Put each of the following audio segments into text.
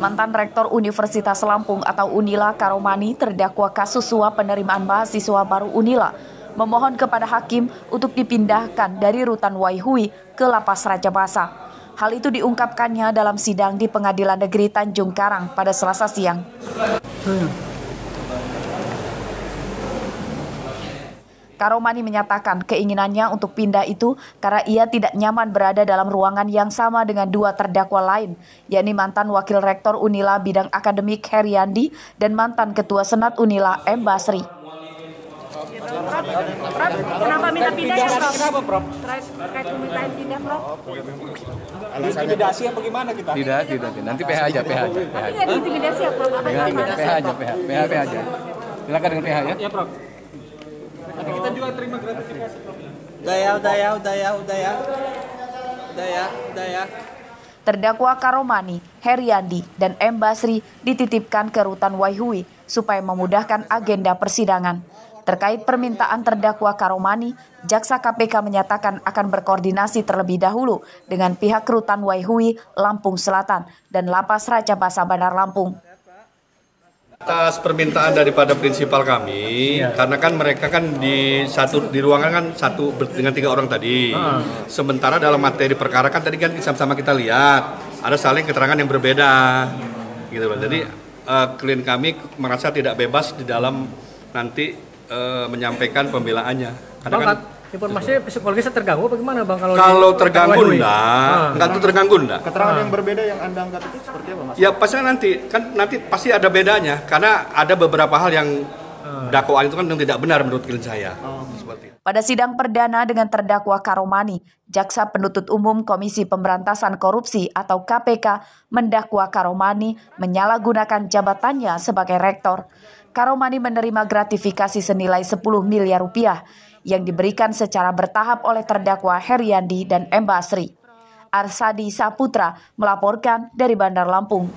Mantan Rektor Universitas Lampung atau Unila Karomani terdakwa kasus suap penerimaan mahasiswa baru Unila memohon kepada hakim untuk dipindahkan dari rutan Waihui ke Lapas Rajabasa. Hal itu diungkapkannya dalam sidang di Pengadilan Negeri Tanjung Karang pada Selasa siang. Karomani menyatakan keinginannya untuk pindah itu karena ia tidak nyaman berada dalam ruangan yang sama dengan dua terdakwa lain, yakni mantan Wakil Rektor Unila Bidang Akademik Heriandi dan mantan Ketua Senat Unila M. Basri. Kenapa minta pindah ya, Prof? Kenapa, Prof? Terkait permintaan pindah, Prof? Intimidasi apa gimana kita? Tidak. Nanti PH aja. Tapi nggak diintimidasi ya, Prof? PH aja. Silakan dengan PH ya. Ya, Prof. Nanti kita juga terima gratifikasi, Prof. Udah ya. Terdakwa Karomani, Heriandi, dan M. Basri dititipkan ke rutan Waihui supaya memudahkan agenda persidangan. Terkait permintaan terdakwa Karomani, Jaksa KPK menyatakan akan berkoordinasi terlebih dahulu dengan pihak rutan Waihui, Lampung Selatan, dan Lapas Rajabasa Bandar Lampung. Atas permintaan daripada prinsipal kami, karena kan mereka kan di ruangan kan satu dengan 3 orang tadi. Sementara dalam materi perkara kan tadi kan sama-sama kita lihat ada saling keterangan yang berbeda, gitu loh. Jadi klien kami merasa tidak bebas di dalam nanti menyampaikan pembelaannya. Karena kan informasinya psikologisnya terganggu bagaimana, Bang? Kalau terganggu enggak tuh terganggu enggak. Keterangan yang berbeda yang Anda anggap itu seperti apa, Mas? Ya pastinya nanti pasti ada bedanya karena ada beberapa hal yang dakwaan itu kan yang tidak benar menurut klien saya. Seperti itu. Pada sidang perdana dengan terdakwa Karomani, Jaksa Penuntut Umum Komisi Pemberantasan Korupsi atau KPK mendakwa Karomani menyalahgunakan jabatannya sebagai rektor. Karomani menerima gratifikasi senilai 10 miliar rupiah yang diberikan secara bertahap oleh terdakwa Heriandi dan M. Basri. Arsadi Saputra melaporkan dari Bandar Lampung.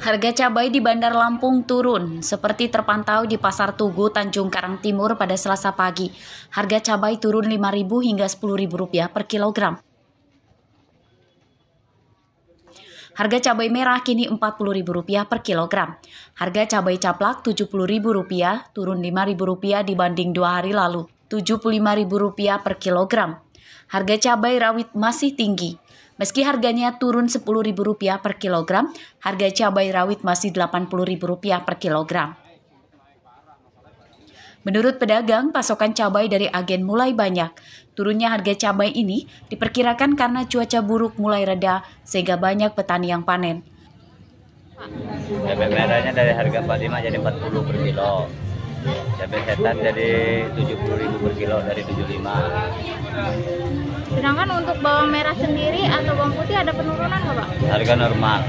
Harga cabai di Bandar Lampung turun, seperti terpantau di Pasar Tugu, Tanjung Karang Timur pada Selasa pagi. Harga cabai turun Rp5.000 hingga Rp10.000 per kilogram. Harga cabai merah kini Rp40.000 per kilogram. Harga cabai caplak Rp70.000, turun Rp5.000 dibanding 2 hari lalu. Rp75.000 per kilogram. Harga cabai rawit masih tinggi. Meski harganya turun Rp10.000 per kilogram, harga cabai rawit masih Rp80.000 per kilogram. Menurut pedagang, pasokan cabai dari agen mulai banyak. Turunnya harga cabai ini diperkirakan karena cuaca buruk mulai reda sehingga banyak petani yang panen. Cabai merahnya dari harga 45 jadi 40 per kilo. Cabai setan jadi 70.000 per kilo dari 75. Sedangkan untuk bawang merah sendiri atau bawang putih ada penurunan nggak, Pak? Harga normal.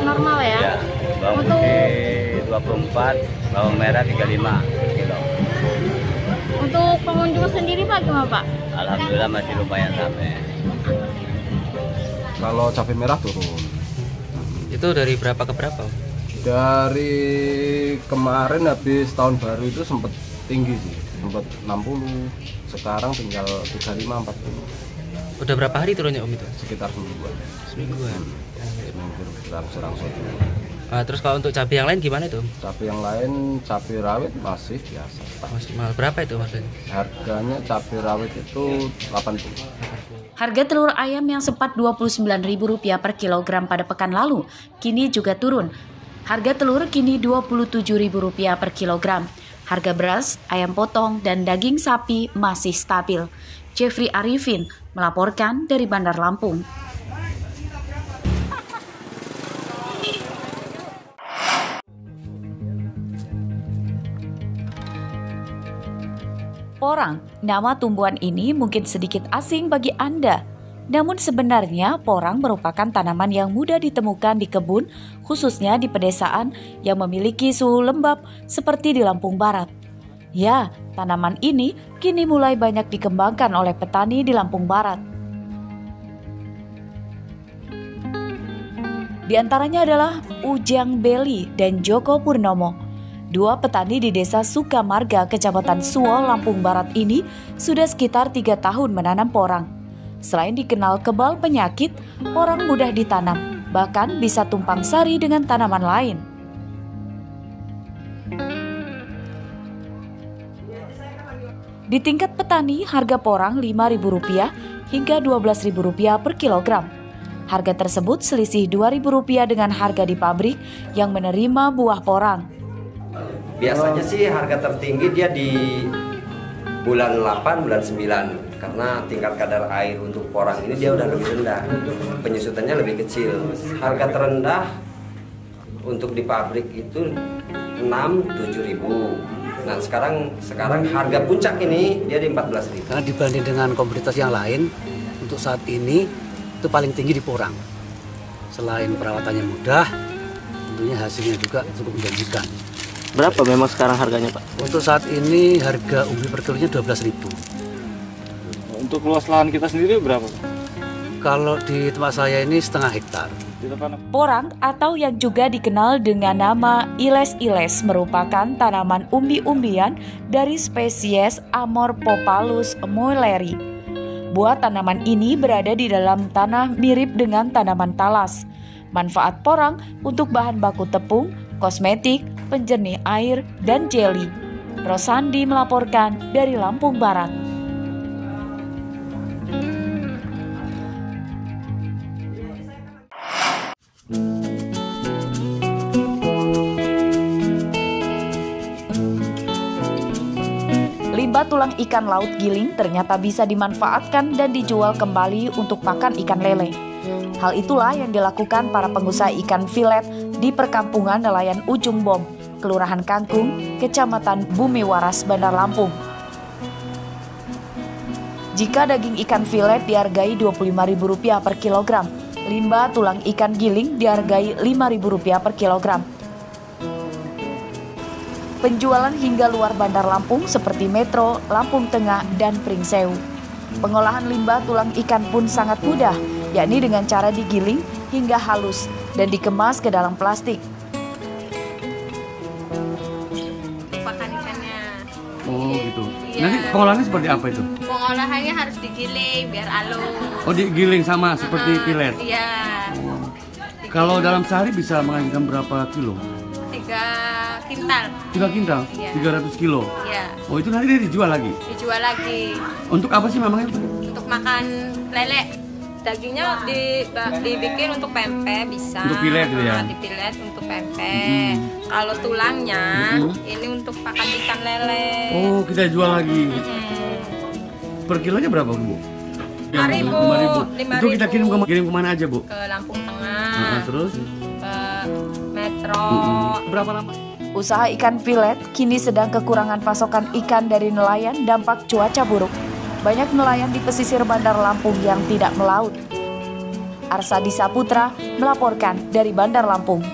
Normal ya? Ya, bawang putih 24, bawang merah 35 per kilo. Untuk pengunjung sendiri, Pak, gimana, Pak? Alhamdulillah masih lumayan sampai. Kalau cabai merah turun. Itu dari berapa ke berapa? Dari kemarin habis tahun baru itu sempat tinggi sih, sempat 60, sekarang tinggal 35-40. Udah berapa hari turunnya Om itu? Sekitar semingguan. Semingguan. Serang-serang. Terus kalau untuk cabai yang lain gimana itu? Cabai yang lain, cabai rawit masih biasa. Masih mahal. Berapa itu maksudnya? Harganya cabai rawit itu 80. Harga telur ayam yang sempat Rp29.000 per kilogram pada pekan lalu, kini juga turun. Harga telur kini Rp27.000 per kilogram. Harga beras, ayam potong, dan daging sapi masih stabil. Jeffrey Arifin melaporkan dari Bandar Lampung. Porang, nama tumbuhan ini mungkin sedikit asing bagi Anda. Namun sebenarnya porang merupakan tanaman yang mudah ditemukan di kebun, khususnya di pedesaan yang memiliki suhu lembab seperti di Lampung Barat. Ya, tanaman ini kini mulai banyak dikembangkan oleh petani di Lampung Barat. Di antaranya adalah Ujang Beli dan Joko Purnomo. Dua petani di Desa Sukamarga, Kecamatan Suwo, Lampung Barat ini sudah sekitar 3 tahun menanam porang. Selain dikenal kebal penyakit, porang mudah ditanam, bahkan bisa tumpang sari dengan tanaman lain. Di tingkat petani, harga porang Rp5.000 hingga Rp12.000 per kilogram. Harga tersebut selisih Rp2.000 dengan harga di pabrik yang menerima buah porang. Biasanya sih harga tertinggi dia di bulan 8, bulan 9 karena tingkat kadar air untuk porang ini dia udah lebih rendah, penyusutannya lebih kecil. Harga terendah untuk di pabrik itu 6-7 ribu. Nah sekarang harga puncak ini dia di 14.000. Karena dibanding dengan komoditas yang lain, untuk saat ini itu paling tinggi di porang. Selain perawatannya mudah, tentunya hasilnya juga cukup menjanjikan. Berapa memang sekarang harganya, Pak? Untuk saat ini harga umbi per kilonya 12.000. Untuk luas lahan kita sendiri berapa? Kalau di tempat saya ini setengah hektar. Porang atau yang juga dikenal dengan nama iles-iles merupakan tanaman umbi-umbian dari spesies Amorphopalus moelleri. Buah tanaman ini berada di dalam tanah mirip dengan tanaman talas. Manfaat porang untuk bahan baku tepung, kosmetik, penjernih air, dan jeli. Rosandi melaporkan dari Lampung Barat. Limbah tulang ikan laut giling ternyata bisa dimanfaatkan dan dijual kembali untuk pakan ikan lele. Hal itulah yang dilakukan para pengusaha ikan filet di perkampungan nelayan Ujung Bom, Kelurahan Kangkung, Kecamatan Bumi Waras, Bandar Lampung. Jika daging ikan filet dihargai Rp25.000 per kilogram, limbah tulang ikan giling dihargai Rp5.000 per kilogram. Penjualan hingga luar Bandar Lampung seperti Metro, Lampung Tengah, dan Pringsewu. Pengolahan limbah tulang ikan pun sangat mudah, yakni dengan cara digiling hingga halus dan dikemas ke dalam plastik. Pakan ikannya. Oh gitu. Iya. Nanti pengolahannya seperti apa itu? Pengolahannya harus digiling biar halus. Oh digiling sama seperti filet. Iya. Kalau dalam sehari bisa menghasilkan berapa kilo? 3 kintal. 3 kintal? Iya. 300 kilo? Iya. Oh itu nanti dia dijual lagi? Dijual lagi. Untuk apa sih memangnya? Untuk makan lele. Dagingnya dibikin untuk pempek bisa. Untuk pilet gitu ya? Dipilet untuk pempek. Kalau tulangnya ini untuk pakan ikan lele. Oh kita jual lagi. Per kilonya berapa Bu? 5.000. Itu kita kirim kemana aja Bu? Ke Lampung Tengah. Terus? Ke Metro. Berapa lama? Usaha ikan filet kini sedang kekurangan pasokan ikan dari nelayan dampak cuaca buruk. Banyak nelayan di pesisir Bandar Lampung yang tidak melaut. Arsadi Saputra melaporkan dari Bandar Lampung.